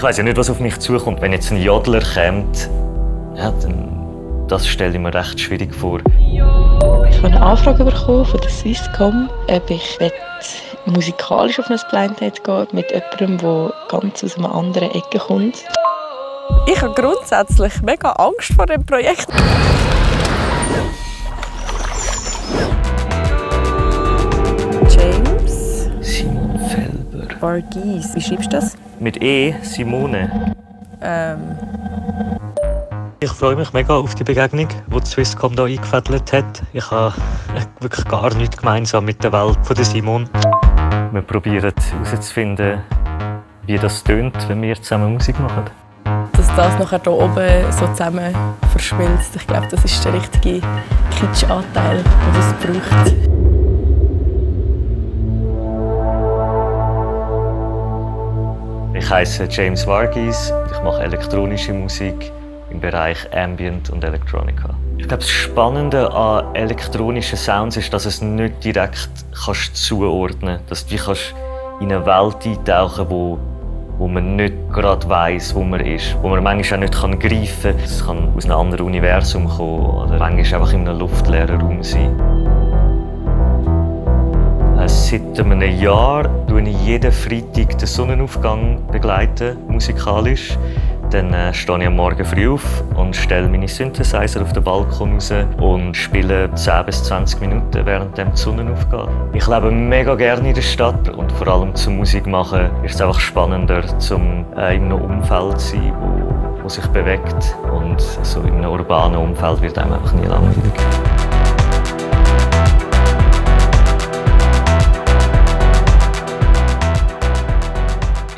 Ich weiss ja nicht, was auf mich zukommt. Wenn jetzt ein Jodler kommt, ja, dann das stelle ich mir recht schwierig vor. Ich habe eine Anfrage bekommen von der Swisscom, ob ich musikalisch auf ein Blind Date gehen mit jemandem, der ganz aus einer anderen Ecke kommt. Ich habe grundsätzlich mega Angst vor dem Projekt. James Simon Felber. Varghese. Wie schreibst du das? Mit E, Simone. Ich freue mich mega auf die Begegnung, die die Swisscom hier eingefädelt hat. Ich habe wirklich gar nichts gemeinsam mit der Welt von Simon. Wir probieren herauszufinden, wie das tönt, wenn wir zusammen Musik machen. Dass das nachher hier oben so zusammen verschmilzt. Ich glaube, das ist der richtige Kitsch-Anteil, den es braucht. Ich heiße James Varghese. Ich mache elektronische Musik im Bereich Ambient und Electronica. Ich glaube, das Spannende an elektronischen Sounds ist, dass es nicht direkt zuordnen kannst. Dass du in eine Welt eintauchen kannst, wo man nicht gerade weiss, wo man ist. Wo man manchmal auch nicht greifen kann. Es kann aus einem anderen Universum kommen oder manchmal einfach in einem luftleeren Raum sein. Seit einem Jahr begleite ich jeden Freitag den Sonnenaufgang musikalisch. Dann stehe ich am Morgen früh auf und stelle meine Synthesizer auf den Balkon raus und spiele 10 bis 20 Minuten, während die Sonne aufgeht. Ich lebe mega gerne in der Stadt und vor allem zum Musik machen ist es einfach spannender, in einem Umfeld zu sein, wo sich bewegt. Und so in einem urbanen Umfeld wird einem einfach nie langweilig.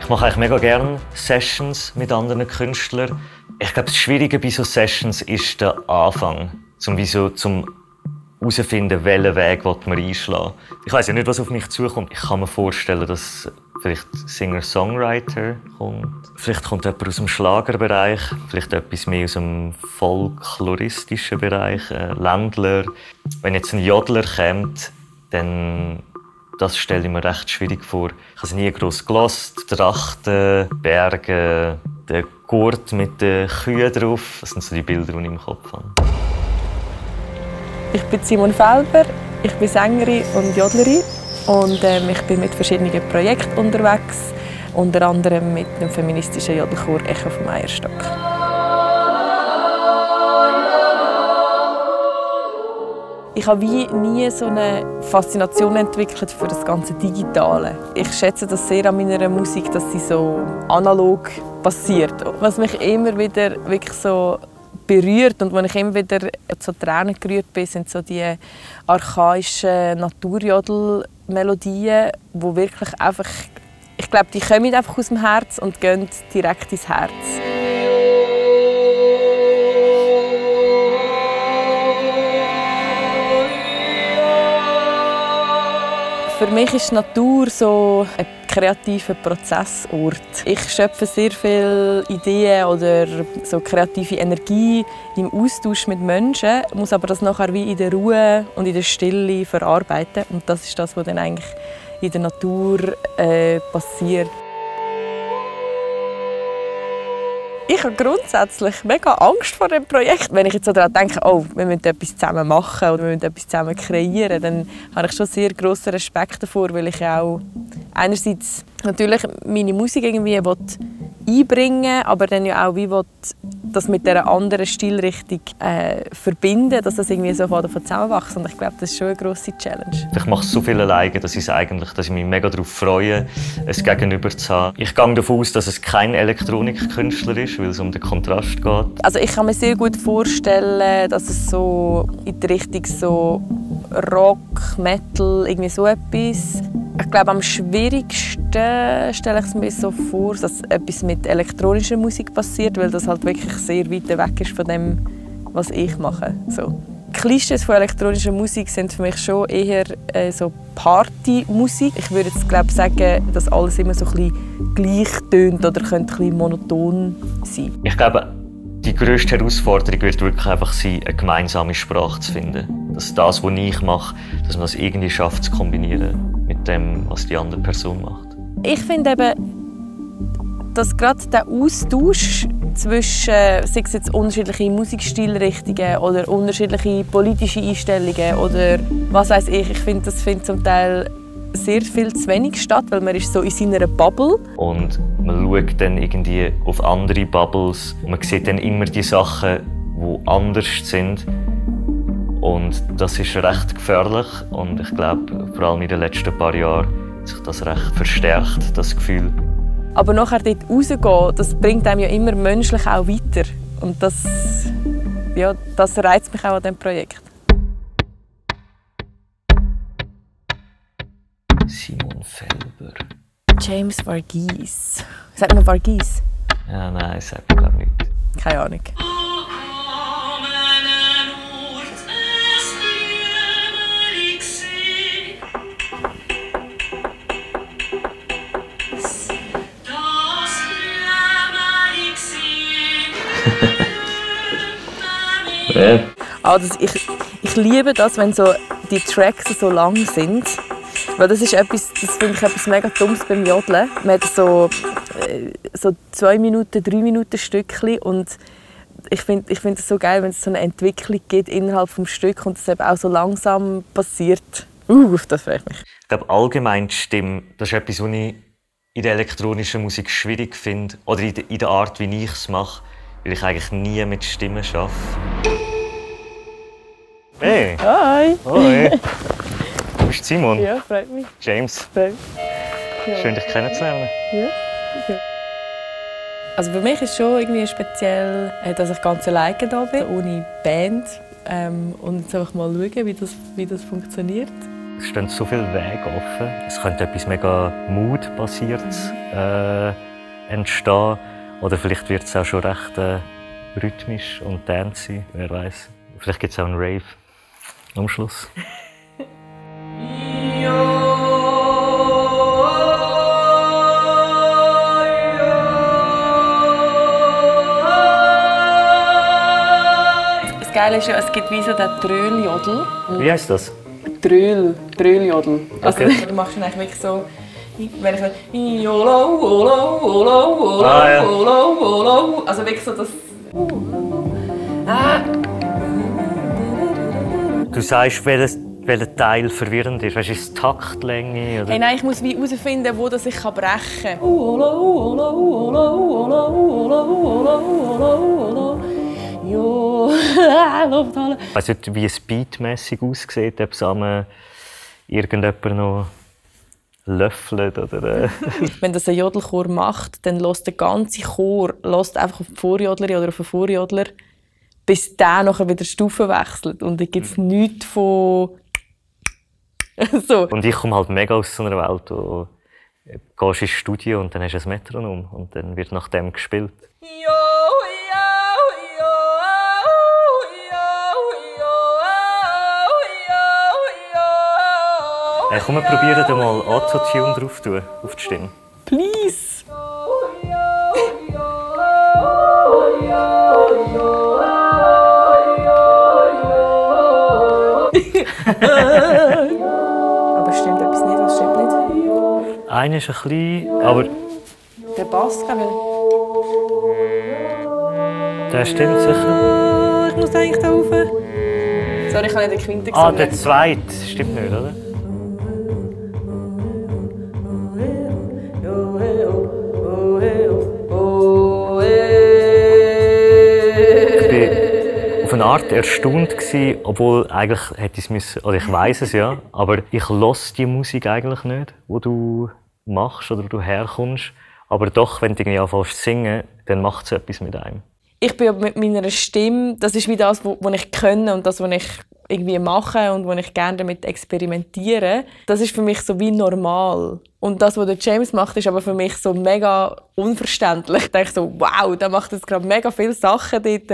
Ich mache eigentlich mega gerne Sessions mit anderen Künstlern. Ich glaube, das Schwierige bei so Sessions ist der Anfang. Zum herauszufinden, welchen Weg man einschlagen will. Ich weiss ja nicht, was auf mich zukommt. Ich kann mir vorstellen, dass vielleicht Singer-Songwriter kommt. Vielleicht kommt jemand aus dem Schlagerbereich. Vielleicht etwas mehr aus dem folkloristischen Bereich. Ländler. Wenn jetzt ein Jodler kommt, dann das stelle ich mir recht schwierig vor. Ich habe es nie gross gehört. Trachten, Berge, der Gurt mit den Kühen drauf. Das sind so die Bilder, die ich im Kopf habe. Ich bin Simon Felber, ich bin Sängerin und Jodlerin. Und ich bin mit verschiedenen Projekten unterwegs. Unter anderem mit dem feministischen Jodelchor Echo vom Eierstock. Ich habe nie so eine Faszination entwickelt für das ganze Digitale. Ich schätze das sehr an meiner Musik, dass sie so analog passiert. Was mich immer wieder wirklich so berührt und wo ich immer wieder zu Tränen gerührt bin, sind so die archaischen Naturjodel-Melodien, wo wirklich einfach, ich glaube, die kommen einfach aus dem Herz und gehen direkt ins Herz. Für mich ist die Natur so ein kreativer Prozessort. Ich schöpfe sehr viele Ideen oder so kreative Energie im Austausch mit Menschen, muss aber das nachher wie in der Ruhe und in der Stille verarbeiten. Und das ist das, was dann eigentlich in der Natur passiert. Ich habe grundsätzlich mega Angst vor dem Projekt. Wenn ich jetzt so daran denke, oh, wir müssen etwas zusammen machen oder wir müssen etwas zusammen kreieren, dann habe ich schon sehr grossen Respekt davor, weil ich auch einerseits natürlich meine Musik irgendwie einbringen will, aber dann ja auch wie das mit dieser anderen Stilrichtung verbinden, dass das irgendwie so zusammenwächst. Und ich glaube, das ist schon eine grosse Challenge. Ich mache so viel alleine, dass ich mich mega darauf freue, es Gegenüber zu haben. Ich gehe davon aus, dass es kein Elektronikkünstler ist, weil es um den Kontrast geht. Also ich kann mir sehr gut vorstellen, dass es so in die Richtung so Rock, Metal, irgendwie so etwas. Ich glaube, am schwierigsten stelle ich es mir so vor, dass etwas mit elektronischer Musik passiert, weil das halt wirklich sehr weit weg ist von dem, was ich mache. So. Die Klischees von elektronischer Musik sind für mich schon eher so Partymusik. Ich würde jetzt sagen, dass alles immer so ein bisschen gleich tönt oder könnte ein bisschen monoton sein. Ich glaube, die grösste Herausforderung wird wirklich einfach sein, eine gemeinsame Sprache zu finden. Dass das, was ich mache, dass man es irgendwie schafft zu kombinieren mit dem, was die andere Person macht. Ich finde eben, dass gerade der Austausch zwischen, sei es jetzt unterschiedliche Musikstilrichtungen oder unterschiedliche politische Einstellungen oder was weiß ich finde, das findet zum Teil sehr viel zu wenig statt, weil man ist so in seiner Bubble. Und man schaut dann irgendwie auf andere Bubbles und man sieht dann immer die Sachen, die anders sind. Und das ist recht gefährlich und ich glaube, vor allem in den letzten paar Jahren hat sich das recht verstärkt, das Gefühl. Aber nachher dort rausgehen, das bringt einem ja immer menschlich auch weiter. Und das reizt mich auch an diesem Projekt. Simon Felber. James Varghese. Sagt man Varghese? Ja, nein, sagt man glaube ich nicht. Keine Ahnung. Ja. Also ich liebe das, wenn so die Tracks so lang sind. Weil das ist etwas, das finde ich etwas mega Dummes beim Jodeln. Man hat so 2 Minuten, 3 Minuten Stückchen und ich finde es so geil, wenn es so eine Entwicklung gibt innerhalb des Stücks und es eben auch so langsam passiert. Auf das freue ich mich. Ich glaube, allgemein die Stimme, das ist etwas, was ich in der elektronischen Musik schwierig finde. Oder in der Art, wie ich es mache, weil ich eigentlich nie mit Stimmen arbeite. Hey! Hi! Hoi! Du bist Simon? Ja, freut mich. James? Freut mich. Ja. Schön, dich kennenzulernen. Ja. Also für mich ist es schon irgendwie speziell, dass ich ganz alleine da bin, ohne Band. Und jetzt einfach mal schauen, wie das funktioniert. Es stehen so viele Wege offen. Es könnte etwas mega Mood-basiertes entstehen. Oder vielleicht wird es auch schon recht rhythmisch und dancey, wer weiß. Vielleicht gibt es auch einen Rave am Schluss. Das Geile ist ja, es gibt wie so den Tröll-Jodel. Wie heisst das? Tröll-Jodel. Also Okay. du machst dann eigentlich wirklich so, wenn ich so also wirklich so das. Du sagst, welcher Teil verwirrend ist. Weißt du, ist es Taktlänge? Oder? Hey, nein, ich muss wie herausfinden, wo das ich brechen kann. Ich weiss nicht, wie es beatmässig aussieht, ob es irgendjemand noch löffelt oder. Wenn das ein Jodelchor macht, dann lässt der ganze Chor einfach auf die Vorjodlerin oder auf den Vorjodler, bis der nachher wieder Stufen wechselt. Und dann gibt es nichts von. So. Und ich komme halt mega aus so einer Welt, wo du gehst ins Studio und dann hast du ein Metronom und dann wird nach dem gespielt. Hey, komm, wir probieren mal Autotune drauf tun, auf die Stimme. Please! Aber stimmt etwas nicht, was stimmt nicht? Einer ist ein bisschen, aber Der Bass, glaube der stimmt sicher. ich. Ich muss eigentlich da rauf. Sorry, ich habe nicht den Quinte Ah, gesungen. der zweite stimmt nicht, oder? Ich war auf eine Art erstaunt, obwohl eigentlich hätte ich es müssen, oder ich weiß es ja, aber ich höre die Musik eigentlich nicht, die du machst oder du herkommst. Aber doch, wenn du irgendwie anfängst zu singen, dann macht es etwas mit einem. Ich bin mit meiner Stimme, das ist wie das, was ich kann und das, was ich irgendwie mache und wo ich gerne damit experimentiere. Das ist für mich so wie normal. Und das, was der James macht, ist aber für mich so mega unverständlich. Ich denke so, wow, der macht jetzt gerade mega viele Sachen dort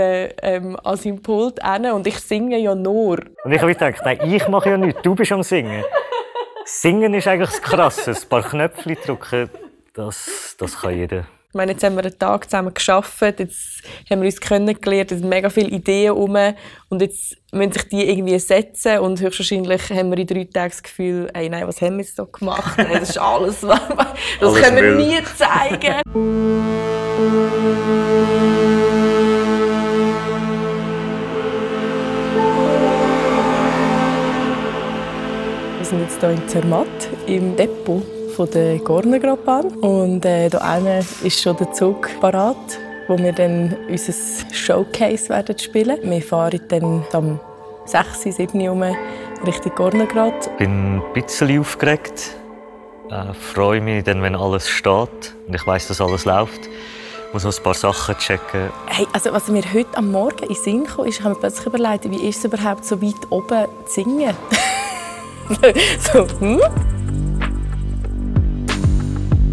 an seinem Pult hin und ich singe ja nur. Und ich habe gedacht, nein, ich mache ja nichts, du bist am Singen. Singen ist eigentlich das Krasse. Ein paar Knöpfe drücken, das kann jeder. Ich meine, jetzt haben wir einen Tag zusammen gearbeitet, jetzt haben wir uns kennengelernt, es sind mega viele Ideen herum und jetzt müssen sich die irgendwie setzen und höchstwahrscheinlich haben wir in 3 Tagen das Gefühl, hey, nein, was haben wir jetzt da gemacht? Das ist alles, das alles können wir nie zeigen. Wir sind jetzt hier in Zermatt, im Depot von der Gornergratbahn. Und hier hinten ist schon der Zug parat, wo wir dann unser Showcase werden spielen. Wir fahren dann am 6, 7 Uhr Richtung Gornergrat. Ich bin ein bisschen aufgeregt. Freue mich dann, wenn alles steht und ich weiss, dass alles läuft. Ich muss noch ein paar Sachen checken. Hey, also was mir heute am Morgen in den Sinn kam, ist, habe ich mir plötzlich überlegt, wie ist es überhaupt so weit oben zu singen? So,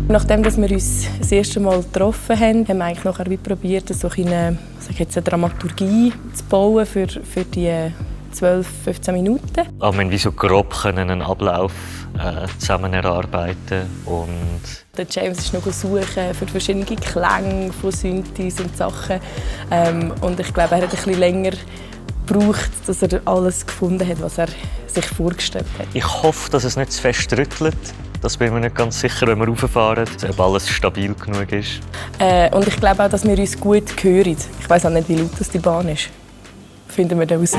Nachdem dass wir uns das erste Mal getroffen haben, haben wir eigentlich nachher probiert, so eine Dramaturgie zu bauen für die 12, 15 Minuten. Aber wir konnten so grob einen Ablauf zusammen erarbeiten. Und der James ist noch suchen für verschiedene Klänge von Synthes und Sachen. Und ich glaube, er hat ein bisschen länger gebraucht, dass er alles gefunden hat, was er sich vorgestellt hat. Ich hoffe, dass es nicht zu fest rüttelt. Das bin ich mir nicht ganz sicher, wenn wir rauffahren, ob alles stabil genug ist. Und ich glaube auch, dass wir uns gut hören. Ich weiss auch nicht, wie laut das die Bahn ist. Finden wir da raus.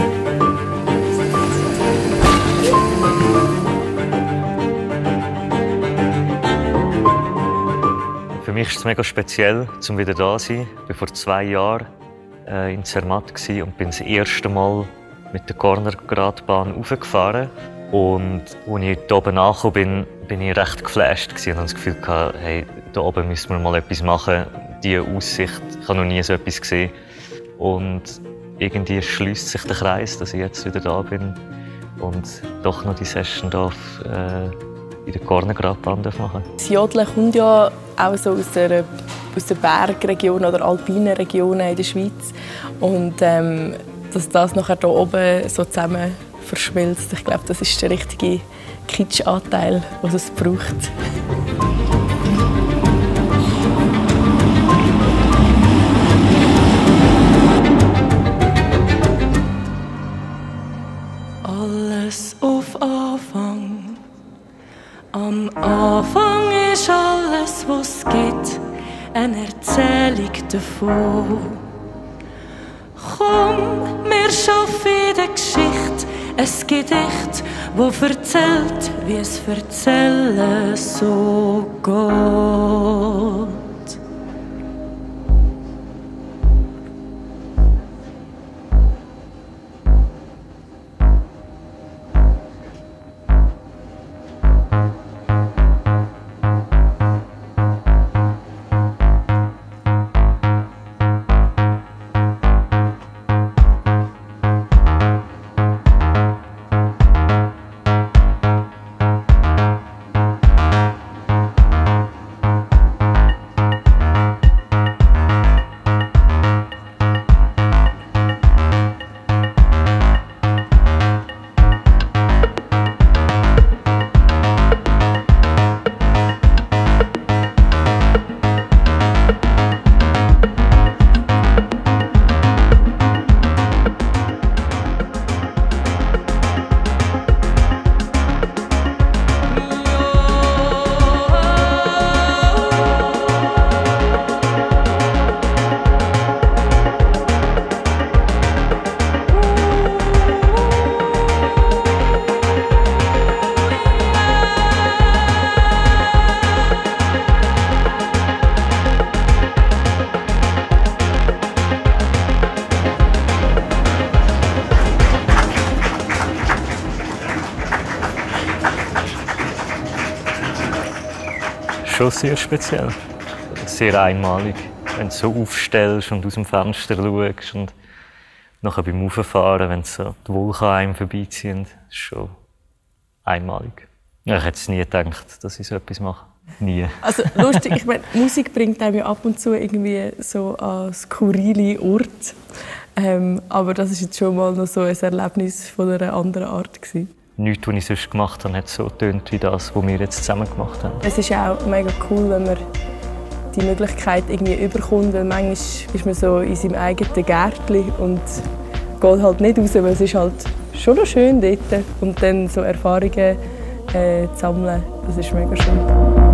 Für mich ist es mega speziell, um wieder da zu sein. Ich war vor 2 Jahren in Zermatt und bin das erste Mal mit der Gornergratbahn raufgefahren. Und als ich hier oben angekommen bin ich recht geflasht und hatte das Gefühl, hey, hier oben müssen wir mal etwas machen. Diese Aussicht, ich habe noch nie so etwas gesehen. Und irgendwie schließt sich der Kreis, dass ich jetzt wieder da bin und doch noch die Session in der Gornergratbahn machen darf. Das Jodeln kommt ja auch so aus der Bergregion oder alpinen Regionen in der Schweiz. Und dass das nachher hier oben so zusammen verschmilzt, ich glaube, das ist der richtige Kitsch-Anteil, den es braucht. Alles auf Anfang. Am Anfang ist alles, was es gibt, eine Erzählung davon. Komm, wir schaffen in der Geschichte ein Gedicht, das erzählt, wie es erzählen so geht. Schon sehr speziell, sehr einmalig. Wenn du so aufstellst und aus dem Fenster schaust und nachher beim Rauffahren, wenn so die Wolken an einem vorbeiziehen, ist schon einmalig. Ja, ich hätte es nie gedacht, dass ich so etwas mache. Nie. Also lustig, ich meine, Musik bringt einem ja ab und zu irgendwie so an skurrile Orte. Aber das ist jetzt schon mal noch so ein Erlebnis von einer anderen Art gewesen. Nichts, was ich sonst gemacht habe, hat so getönt wie das, was wir jetzt zusammen gemacht haben. Es ist auch mega cool, wenn man die Möglichkeit irgendwie überkommt, weil manchmal ist man so in seinem eigenen Gärtchen und geht halt nicht raus, weil es ist halt schon noch schön dort. Und dann so Erfahrungen zu sammeln, das ist mega schön.